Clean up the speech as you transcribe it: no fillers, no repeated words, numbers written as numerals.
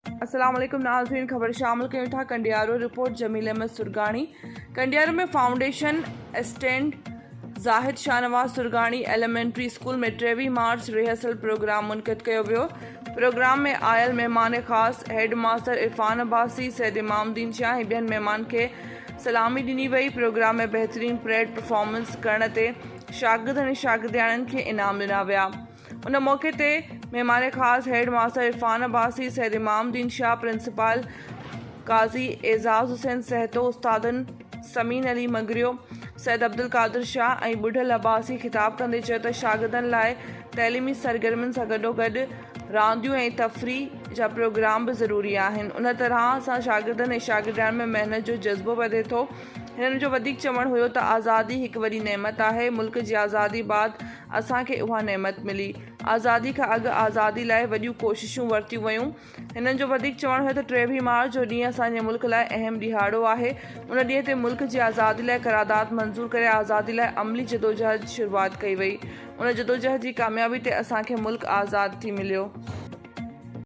अस्सलाम वालेकुम नाज़रीन, खबर शामिल कयूं था कंडियारो रिपोर्ट जमील अहमद सुरगानी। कंडियारो में foundation assistant Zahid Shahnawaz Surgani elementary school में 23 मार्च रिहर्सल प्रोग्राम मुनक़िद कियो वियो। प्रोग्राम में आयल मेहमान ख़ास हेड मास्टर इरफान अब्बासी, सैयद इमामुद्दीन शाह ऐं ॿियनि महिमान खे सलामी ॾिनी वई। प्रोग्राम में बहितरीन परेड परफॉर्मेंस करण ते शागिर्दनि ऐं शागिर्दियाणियुनि खे इनाम ॾिना विया। उन मौक़े ते महिमान ख़ास हेड मास्टर इरफान अब्बासी, सैयद इमामुद्दीन शाह, प्रिंसिपल काज़ी एज़ाज़ हुसैन सहतो, उस्तादनि समीन अली मगरियो, सैयद अब्दुल कादिर शाह ऐं बुढ़ल अब्बासी ख़िताब कंदे चयो त शागिर्दनि लाइ तइलीमी सरगर्मियुनि सां गॾोगॾु रांदियूं ऐं तफ़रीह जा प्रोग्राम बि ज़रूरी आहिनि। उन तरह सां शागिर्दनि ऐं शागिर्दियाणियुनि में महिनत जो जज़्बो वधे थो। हिननि जो वधीक चवणु हुयो त आज़ादी हिकु वॾी नेमत आहे। मुल्क जी आज़ादी बाद असांखे उहा नेमत मिली। आज़ादी खां अॻु आज़ादी लाइ वॾियूं कोशिशूं वरितियूं वयूं। हिननि जो वधीक चवणु हुयो त 23 मार्च जो ॾींहुं असांजे मुल्क लाइ अहम ॾिहाड़ो आहे। उन ॾींहं ते मुल्क जी आज़ादी लाइ क़रारदाद मंज़ूर करे आज़ादी लाइ अमली जदोजहद जी शुरूआत कई वई। उन जदोजहद जी कामयाबी ते असांखे मुल्क आज़ाद थी मिलियो।